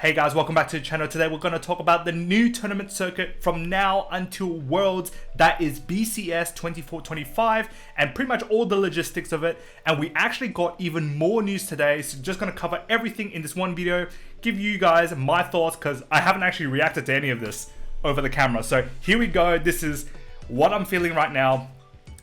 Hey guys, welcome back to the channel. Today we're going to talk about the new tournament circuit from now until Worlds, that is BCS 24-25, and pretty much all the logistics of it. And we actually got even more news today, so just going to cover everything in this one video, give you guys my thoughts, because I haven't actually reacted to any of this over the camera. So here we go. This is what I'm feeling right now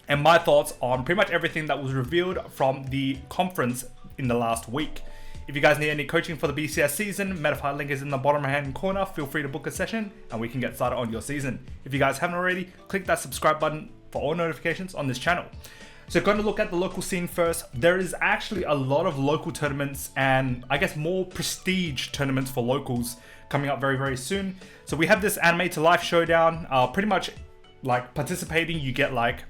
and my thoughts on pretty much everything that was revealed from the conference in the last week. If you guys need any coaching for the BCS season, Metafy link is in the bottom right hand corner. Feel free to book a session and we can get started on your season. If you guys haven't already, click that subscribe button for all notifications on this channel. So going to look at the local scene first. There is actually a lot of local tournaments and I guess more prestige tournaments for locals coming up very, very soon. So we have this anime to life showdown. Pretty much like participating, you get like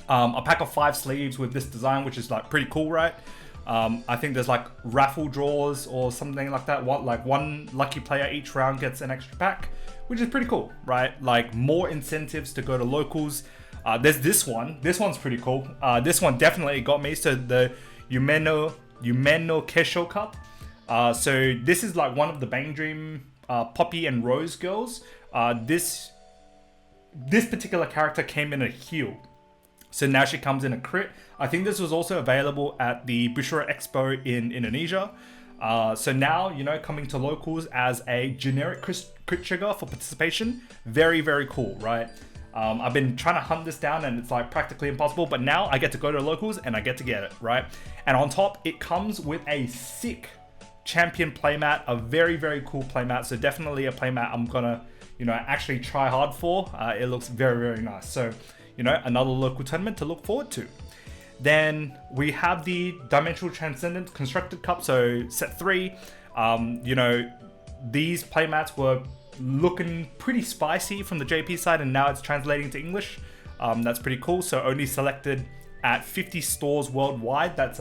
a pack of 5 sleeves with this design, which is like pretty cool, right? I think there's like raffle draws or something like that. One lucky player each round gets an extra pack, which is pretty cool, right? Like more incentives to go to locals. There's this one. This one's pretty cool. This one definitely got me. So the Yumeno Kesho Cup. So this is like one of the Bang Dream Poppy and Rose girls. This particular character came in a heel. So now she comes in a crit. I think this was also available at the Bushiroad Expo in Indonesia. So now, you know, coming to locals as a generic crit trigger for participation. Very, very cool, right? I've been trying to hunt this down and it's like practically impossible, but now I get to go to locals and I get to get it, right? And on top, it comes with a sick champion playmat, a very, very cool playmat. So definitely a playmat I'm gonna, you know, actually try hard for. It looks very, very nice. So, you know, another local tournament to look forward to. Then we have the Dimensional Transcendent Constructed Cup, so set 3. You know, these playmats were looking pretty spicy from the JP side, and now it's translating to English. That's pretty cool. So only selected at 50 stores worldwide. That's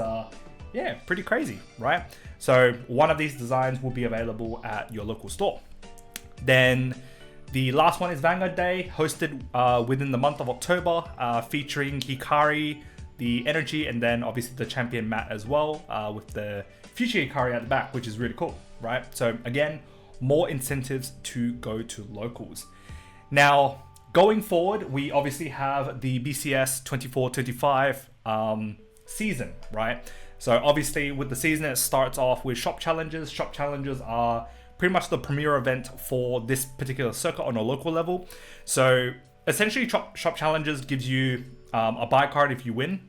yeah, pretty crazy, right? So one of these designs will be available at your local store. Then the last one is Vanguard Day, hosted within the month of October, featuring Hikari, the energy, and then obviously the champion mat as well, with the future Hikari at the back, which is really cool, right? So again, more incentives to go to locals. Now, going forward, we obviously have the BCS 24-25 season, right? So obviously with the season, it starts off with shop challenges. Shop challenges are pretty much the premier event for this particular circuit on a local level. So essentially shop challenges gives you a buy card if you win,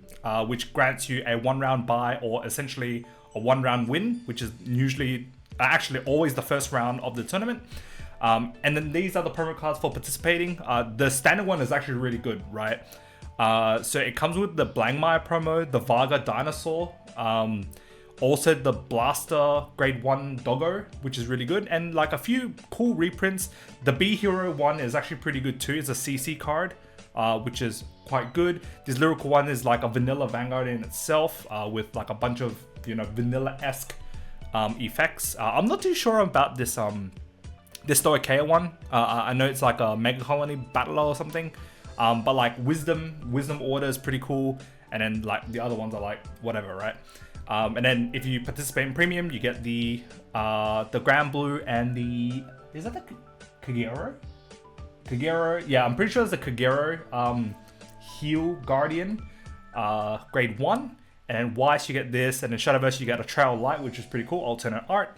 which grants you a 1-round buy or essentially a 1-round win, which is usually actually always the first round of the tournament. And then these are the promo cards for participating. The standard one is actually really good, right? So it comes with the Blangmire promo, the Varga Dinosaur, also the Blaster Grade 1 Doggo, which is really good, and like a few cool reprints. The B Hero one is actually pretty good too. It's a CC card, which is quite good. This lyrical one is like a vanilla Vanguard in itself, with like a bunch of, you know, vanilla-esque effects. I'm not too sure about this this Stoicheia one. I know it's like a Mega Colony Battler or something, but like Wisdom Order is pretty cool, and then like the other ones are like whatever, right? And then if you participate in premium, you get the Grand Blue and the, is that the Kagero? Kagero, yeah, I'm pretty sure it's the Kagero Heal Guardian, grade 1. And then Weiss, you get this, and in Shadowverse you get a Trail Light, which is pretty cool, alternate art.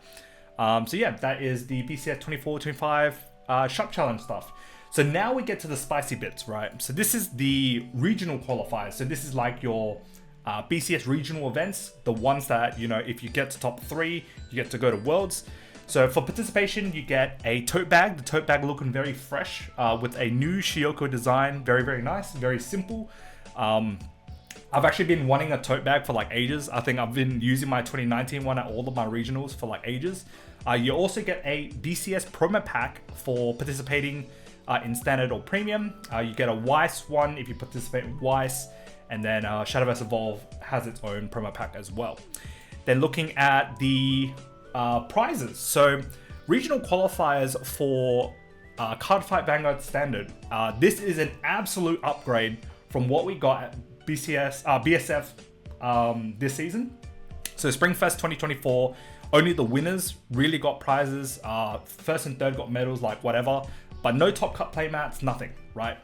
So yeah, that is the BCS 24-25 shop challenge stuff. So now we get to the spicy bits, right? So this is the regional qualifiers. So this is like your BCS regional events, the ones that, you know, if you get to top 3, you get to go to Worlds. So for participation, you get a tote bag. The tote bag looking very fresh, with a new Shioko design. Very, very nice, very simple. I've actually been wanting a tote bag for like ages. I think I've been using my 2019 one at all of my regionals for like ages. You also get a BCS promo pack for participating in standard or premium. You get a Weiss one if you participate in Weiss. And then Shadowverse Evolve has its own promo pack as well. Then looking at the prizes. So regional qualifiers for Cardfight Vanguard Standard. This is an absolute upgrade from what we got at BSF this season. So Springfest 2024 Only the winners really got prizes. First and third got medals, like whatever, but no top cut playmats, nothing, right?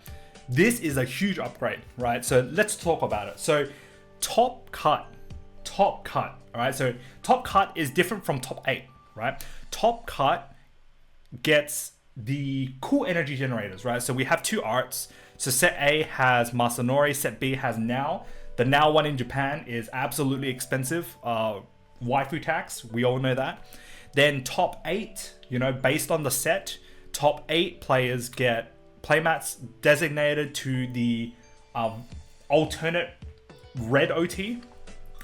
This is a huge upgrade, right? So let's talk about it. So top cut, all right? So top cut is different from top 8, right? Top cut gets the cool energy generators, right? So we have 2 arts. So set A has Masanori, set B has Now. The Now one in Japan is absolutely expensive. Waifu tax, we all know that. Then top 8, you know, based on the set, top 8 players get playmats designated to the alternate red OT.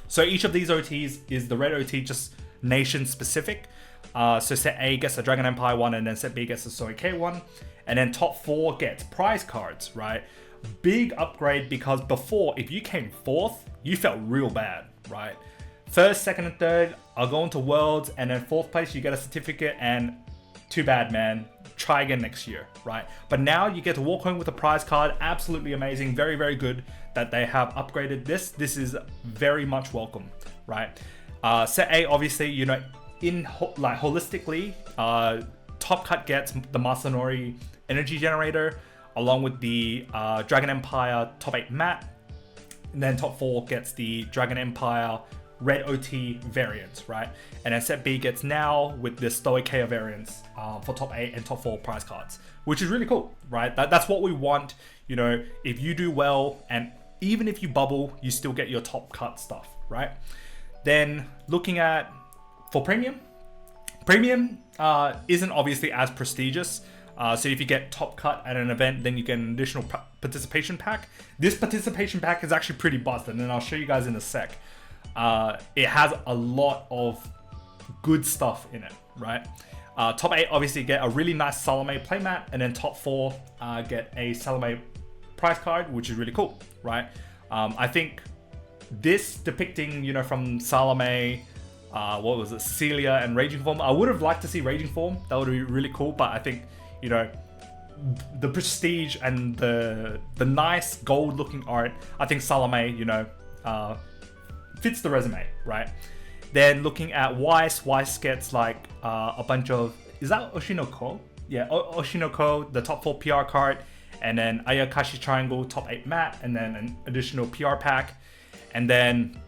So each of these OTs is the red OT, just nation specific. So set A gets the Dragon Empire one, and then set B gets the Soy K one. And then top 4 gets prize cards, right? Big upgrade, because before, if you came 4th, you felt real bad, right? First, second, and third are going to Worlds, and then 4th place, you get a certificate, and too bad, man. Try again next year, right? But now you get to walk home with a prize card. Absolutely amazing. Very, very good that they have upgraded this. This is very much welcome, right? Set A, obviously, you know, holistically, top cut gets the Masanori energy generator along with the Dragon Empire top 8 mat, and then top 4 gets the Dragon Empire red OT variants, right? And then set B gets Now with the Stoicheia variants for top 8 and top 4 prize cards, which is really cool, right? That's what we want. You know, if you do well, and even if you bubble, you still get your top cut stuff, right? Then looking at for premium isn't obviously as prestigious. So if you get top cut at an event, then you get an additional participation pack. This participation pack is actually pretty busted, and I'll show you guys in a sec. It has a lot of good stuff in it, right? Top 8 obviously get a really nice Salome playmat, and then top 4 get a Salome prize card, which is really cool, right? I think this depicting, you know, from Salome, what was it, Celia and Raging Form. I would have liked to see Raging Form. That would be really cool, but I think, you know, the prestige and the nice gold looking art, I think Salome, you know, fits the resume, right? Then looking at Weiss gets like a bunch of, is that Oshinoko? Yeah, Oshinoko, the top 4 PR card, and then Ayakashi Triangle, top 8 mat, and then an additional PR pack. And then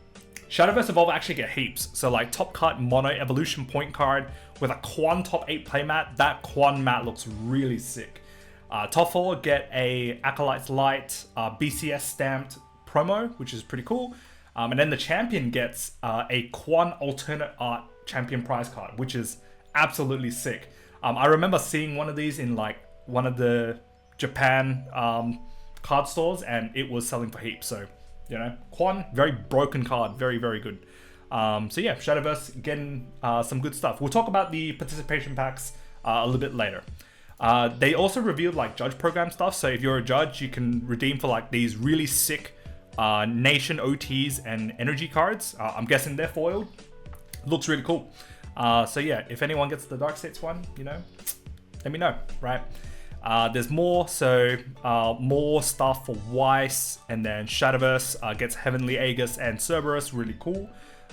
Shadowverse Evolve actually get heaps. So like top cut mono evolution point card with a Quan top 8 playmat. That Quan mat looks really sick. Top 4 get a Acolyte's Light BCS stamped promo, which is pretty cool. And then the champion gets a Quan alternate art champion prize card, which is absolutely sick. I remember seeing one of these in like one of the Japan card stores, and it was selling for heaps. So, you know, Quan, very broken card, very, very good. So yeah, Shadowverse getting some good stuff. We'll talk about the participation packs a little bit later. They also revealed like judge program stuff. So if you're a judge, you can redeem for like these really sick nation OTs and energy cards. I'm guessing they're foiled. Looks really cool. So yeah, if anyone gets the Dark States one, you know, let me know, right? There's more, so more stuff for Weiss, and then Shadowverse gets Heavenly Aegis and Cerberus, really cool.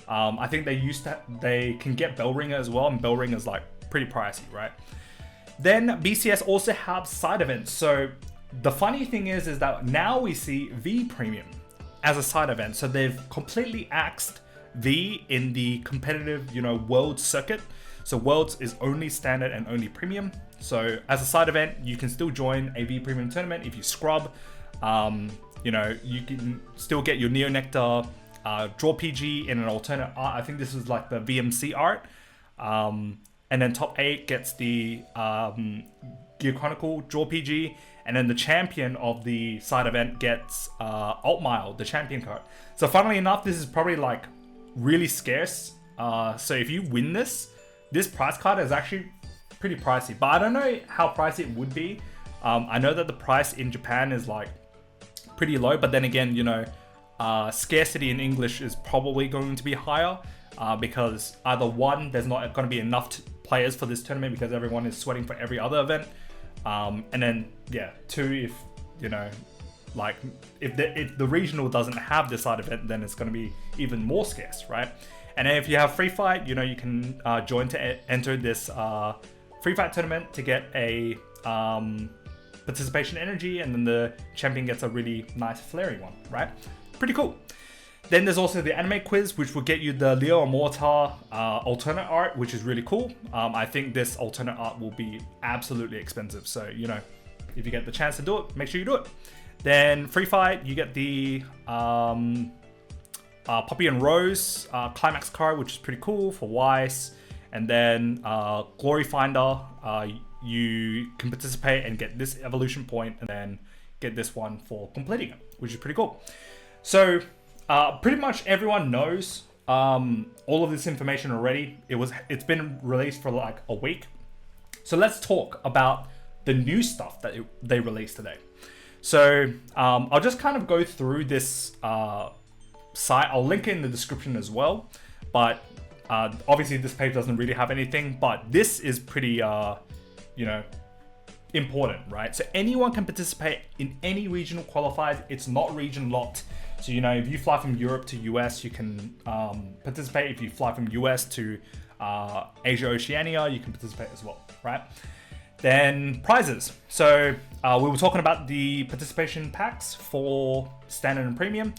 I think they can get Bellringer as well, and Bellringer's like pretty pricey, right? Then BCS also have side events. So the funny thing is that now we see V Premium as a side event. So they've completely axed V in the competitive, you know, world circuit. So Worlds is only standard and only premium. So as a side event, you can still join a V Premium tournament if you scrub. You know, you can still get your Neo Nectar draw PG in an alternate art. I think this is like the VMC art. And then top 8 gets the Gear Chronicle draw PG. And then the champion of the side event gets Altmile, the champion card. So funnily enough, this is probably like really scarce. So if you win this prize card is actually pretty pricey, but I don't know how pricey it would be. I know that the price in Japan is like pretty low, but then again, you know, scarcity in English is probably going to be higher because either one, there's not going to be enough players for this tournament because everyone is sweating for every other event. And then, yeah, 2, if, you know, like if the regional doesn't have this side event, then it's going to be even more scarce, right? And then if you have free fight, you know, you can join to enter this free fight tournament to get a participation energy, and then the champion gets a really nice flaring one, right? Pretty cool. Then there's also the anime quiz, which will get you the Leo Immorta alternate art, which is really cool. I think this alternate art will be absolutely expensive. So, you know, if you get the chance to do it, make sure you do it. Then free fight, you get the Poppy and Rose climax card, which is pretty cool for Weiss. And then Glory Finder, you can participate and get this evolution point, and then get this one for completing it, which is pretty cool. So pretty much everyone knows all of this information already. It's been released for like a week. So let's talk about the new stuff that they released today. So I'll just kind of go through this site. I'll link it in the description as well. But obviously this page doesn't really have anything, but this is pretty, you know, important, right? So anyone can participate in any regional qualifiers. It's not region locked. So, you know, if you fly from Europe to US, you can participate. If you fly from US to Asia, Oceania, you can participate as well, right? Then prizes. So we were talking about the participation packs for standard and premium.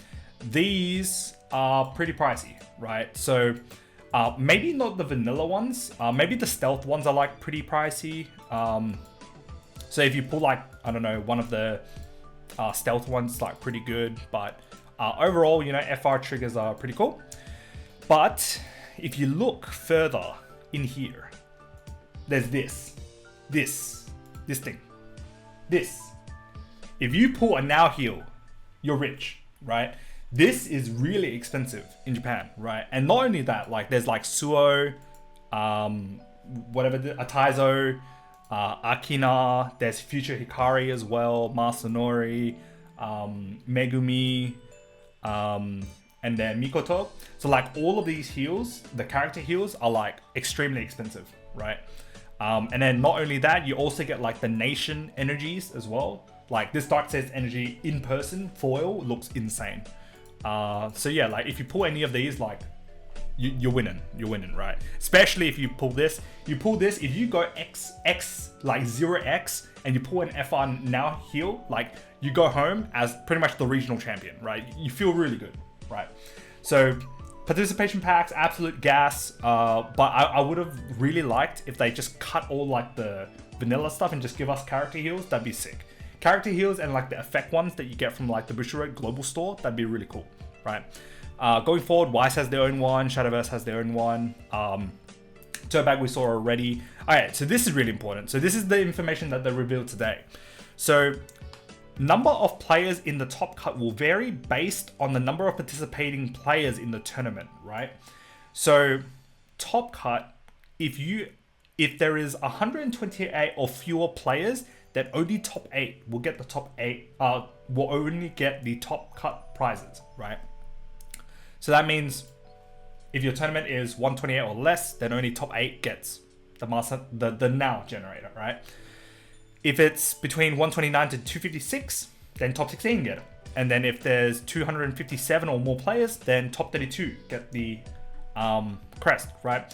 These are pretty pricey, right? So maybe not the vanilla ones. Maybe the stealth ones are like pretty pricey. So if you pull like, I don't know, one of the stealth ones, like pretty good, but overall, you know, FR triggers are pretty cool. But if you look further in here, there's this thing. If you pull a now heal, you're rich, right? This is really expensive in Japan, right? And not only that, like there's like Suo, Ataizo, Akina, there's Future Hikari as well, Masanori, Megumi, and then Mikoto. So like all of these heals, the character heals are like extremely expensive, right? And then not only that, you also get like the nation energies as well. Like this Darkseid's energy in person foil looks insane. So yeah, like if you pull any of these, like you're winning, right? Especially if you pull this, if you go X, like 0x, and you pull an FR now heal, like you go home as pretty much the regional champion, right? You feel really good, right? So participation packs, absolute gas, but I would have really liked if they just cut all like the vanilla stuff and just give us character heals. That'd be sick. Character heals and like the effect ones that you get from like the Bushiroad global store, that'd be really cool, right? Going forward, Weiss has their own one, Shadowverse has their own one, Turbag we saw already. Alright, so this is really important. So this is the information that they revealed today. So number of players in the top cut will vary based on the number of participating players in the tournament, right? So top cut, if there is 128 or fewer players, then only top 8 will get the top 8, will only get the top cut prizes, right? So that means if your tournament is 128 or less, then only top 8 gets the now generator, right? If it's between 129 to 256, then top 16 get it. And then if there's 257 or more players, then top 32 get the crest, right?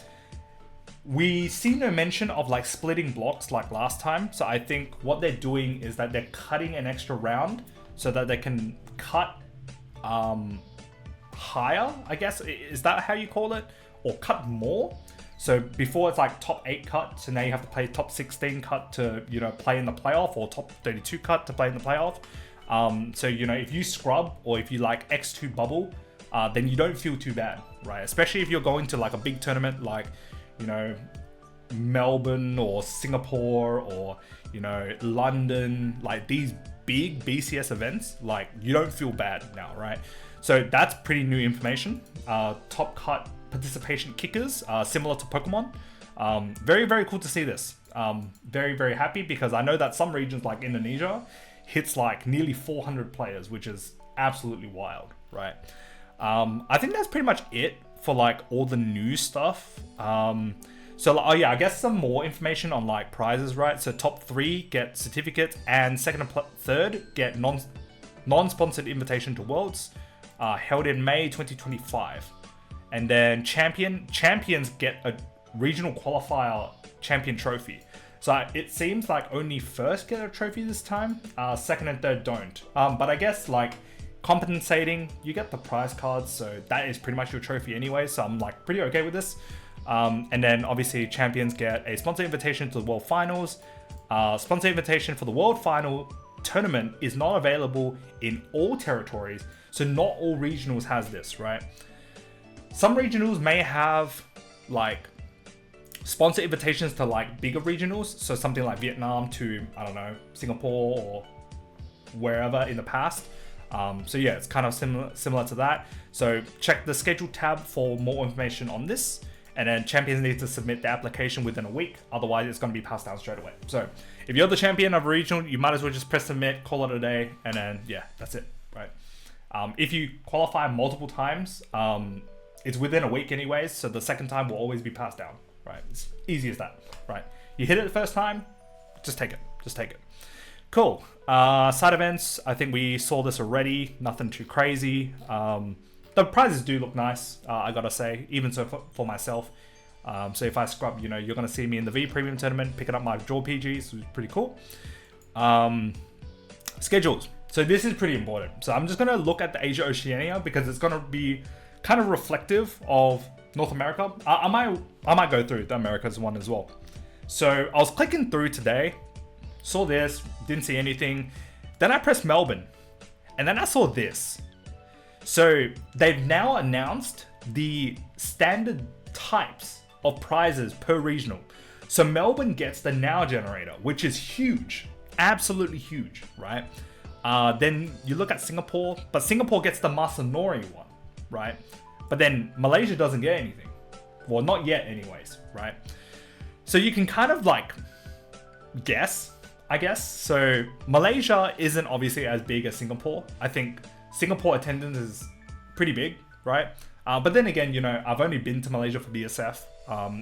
We see no mention of like splitting blocks like last time. So I think what they're doing is that they're cutting an extra round so that they can cut higher, I guess. Is that how you call it? Or cut more? So before it's like top 8 cut, so now you have to play top 16 cut to, you know, play in the playoff, or top 32 cut to play in the playoff. So, you know, if you scrub or if you like X2 bubble, then you don't feel too bad, right? Especially if you're going to like a big tournament like, you know, Melbourne or Singapore or, you know, London, like these big BCS events, like you don't feel bad now, right? So that's pretty new information. Top cut participation kickers, similar to Pokemon. Very, very cool to see this. Very, very happy because I know that some regions like Indonesia hits like nearly 400 players, which is absolutely wild, right? I think that's pretty much it for like all the new stuff. So oh yeah, I guess some more information on like prizes, right? So top 3 get certificates, and second and third get non-sponsored invitation to Worlds, held in May 2025. And then champions get a regional qualifier champion trophy. So it seems like only first get a trophy this time, second and third don't. But I guess like compensating, you get the prize cards, so that is pretty much your trophy anyway. So I'm like pretty okay with this. And then obviously champions get a sponsor invitation to the World Finals. Sponsor invitation for the World Final tournament is not available in all territories, so not all regionals has this, right? Some regionals may have like sponsor invitations to like bigger regionals, so something like Vietnam to, I don't know, Singapore or wherever in the past. So yeah, it's kind of similar to that. So check the schedule tab for more information on this. And then champions need to submit the application within a week. Otherwise, it's going to be passed down straight away. So if you're the champion of a regional, you might as well just press submit, call it a day. And then, yeah, that's it, right? If you qualify multiple times, it's within a week anyways. So the second time will always be passed down, right? It's easy as that, right? You hit it the first time, just take it. Just take it. Cool. Side events, I think we saw this already. Nothing too crazy. The prizes do look nice, I gotta say, even so for myself. So if I scrub, you know, you're gonna see me in the V Premium Tournament, picking up my Draw PGs, which is pretty cool. Schedules. So this is pretty important. So I'm just gonna look at the Asia Oceania because it's gonna be kind of reflective of North America. I might go through the Americas one as well. So I was clicking through today, saw this, didn't see anything. Then I pressed Melbourne, and then I saw this. So they've now announced the standard types of prizes per regional. So Melbourne gets the Now generator, which is huge, absolutely huge, right? Then you look at Singapore, but Singapore gets the Masanori one, right? But then Malaysia doesn't get anything. Well, not yet anyways, right? So you can kind of like guess, I guess. So Malaysia isn't obviously as big as Singapore. I think Singapore attendance is pretty big, right? But then again, you know, I've only been to Malaysia for BSF,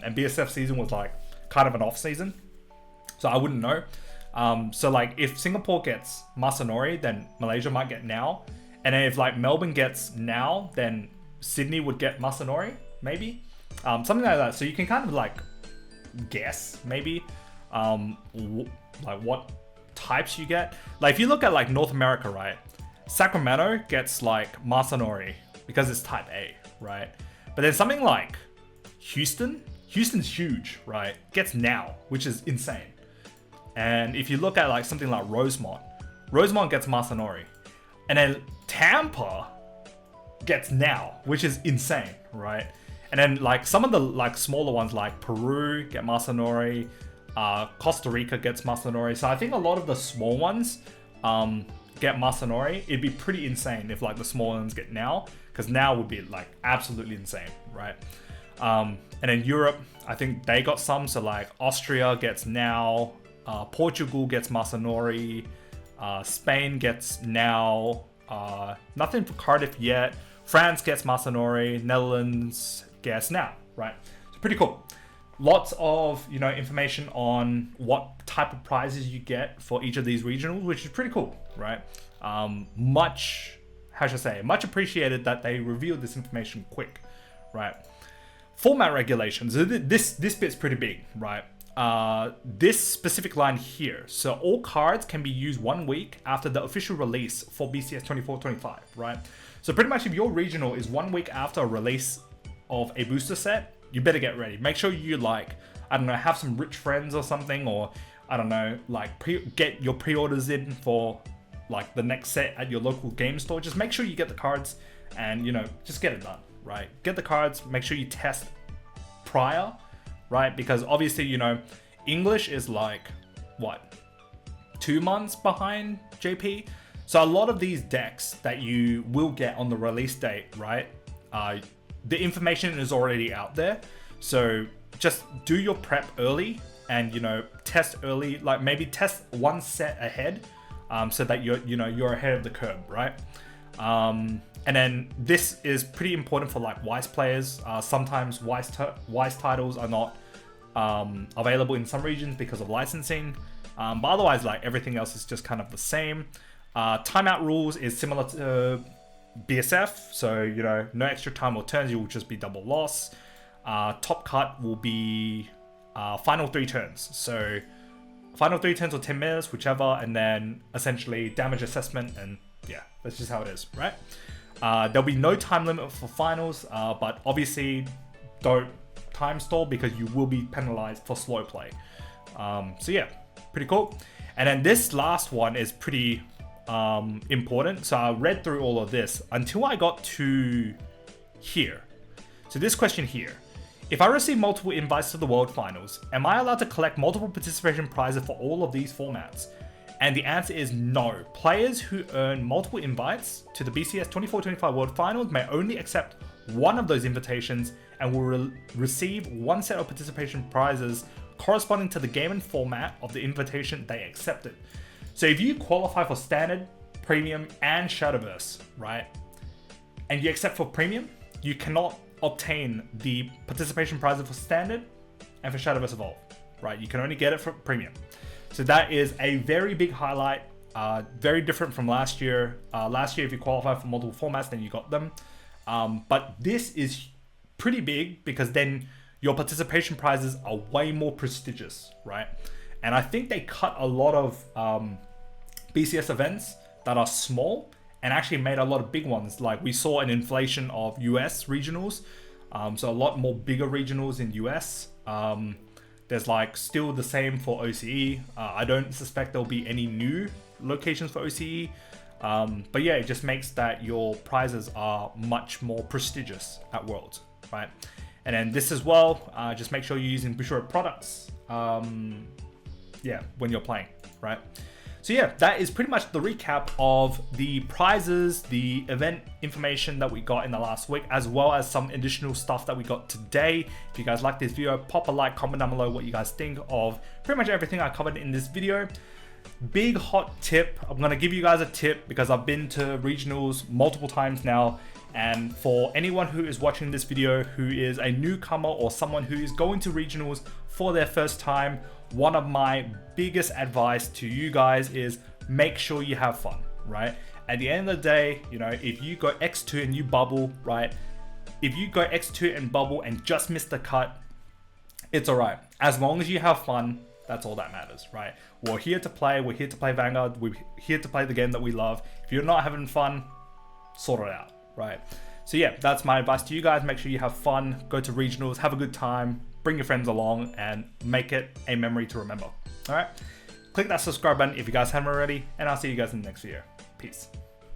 and BSF season was like kind of an off season, so I wouldn't know. So like if Singapore gets Masanori, then Malaysia might get Now, and then if like Melbourne gets Now, then Sydney would get Masanori, maybe, something like that. So you can kind of like guess maybe, like what types you get. Like if you look at like North America, right? Sacramento gets like Masanori because it's type A, right? But then something like Houston's huge, right? Gets Now, which is insane. And if you look at like something like Rosemont gets Masanori. And then Tampa gets Now, which is insane, right? And then like some of the like smaller ones like Peru get Masanori, Costa Rica gets Masanori. So I think a lot of the small ones get Masanori. It'd be pretty insane if like the small ones get Now, because Now would be like absolutely insane, right? And then Europe, I think they got some. So like Austria gets Now, Portugal gets Masanori, Spain gets Now, nothing for Cardiff yet. France gets Masanori, Netherlands gets Now, right? So pretty cool. Lots of, you know, information on what type of prizes you get for each of these regionals, which is pretty cool, right? Much appreciated that they revealed this information quick, right? Format regulations. This bit's pretty big, right? This specific line here. So all cards can be used 1 week after the official release for BCS 24-25, right? So pretty much if your regional is 1 week after a release of a booster set, you better get ready. Make sure you like, I don't know, have some rich friends or something, or I don't know, like get your pre-orders in for like the next set at your local game store. Just make sure you get the cards and, you know, just get it done, right? Get the cards, make sure you test prior, right? Because obviously, you know, English is like, what, 2 months behind JP? So a lot of these decks that you will get on the release date, right? The information is already out there. So just do your prep early and, you know, test early, like maybe test one set ahead, so that you're ahead of the curve, right? And then this is pretty important for like Wise players. Sometimes Wise titles are not available in some regions because of licensing. But otherwise, like everything else is just kind of the same. Timeout rules is similar to BSF, so you know, no extra time or turns, you will just be double loss. Top cut will be final 3 turns, so final 3 turns or 10 minutes, whichever, and then essentially damage assessment, and yeah, that's just how it is, right? There'll be no time limit for finals, but obviously don't time stall because you will be penalized for slow play. So yeah, pretty cool. And then this last one is pretty important. So I read through all of this until I got to here. So this question here: if I receive multiple invites to the World Finals, am I allowed to collect multiple participation prizes for all of these formats? And the answer is no. Players who earn multiple invites to the BCS 24-25 World Finals may only accept one of those invitations and will receive one set of participation prizes corresponding to the game and format of the invitation they accepted. So if you qualify for Standard, Premium, and Shadowverse, right, and you accept for Premium, you cannot obtain the participation prizes for Standard and for Shadowverse Evolve, right? You can only get it for Premium. So that is a very big highlight, very different from last year. Last year, if you qualify for multiple formats, then you got them. But this is pretty big because then your participation prizes are way more prestigious, right? And I think they cut a lot of BCS events that are small and actually made a lot of big ones. Like we saw an inflation of US regionals. So a lot more bigger regionals in US. There's like still the same for OCE. I don't suspect there'll be any new locations for OCE. But yeah, it just makes that your prizes are much more prestigious at Worlds, right? And then this as well, just make sure you're using Bushiroad products, yeah, when you're playing, right? So yeah, that is pretty much the recap of the prizes, the event information that we got in the last week, as well as some additional stuff that we got today. If you guys like this video, pop a like, comment down below what you guys think of pretty much everything I covered in this video. Big hot tip, I'm gonna give you guys a tip because I've been to regionals multiple times now, and for anyone who is watching this video who is a newcomer or someone who is going to regionals for their first time, one of my biggest advice to you guys is make sure you have fun, right? At the end of the day, you know, if you go X2 and you bubble, right? If you go X2 and bubble and just miss the cut, it's all right. As long as you have fun, that's all that matters, right? We're here to play Vanguard, we're here to play the game that we love. If you're not having fun, sort it out, right? So yeah, that's my advice to you guys. Make sure you have fun, go to regionals, have a good time, bring your friends along, and make it a memory to remember. All right, click that subscribe button if you guys haven't already, and I'll see you guys in the next video. Peace.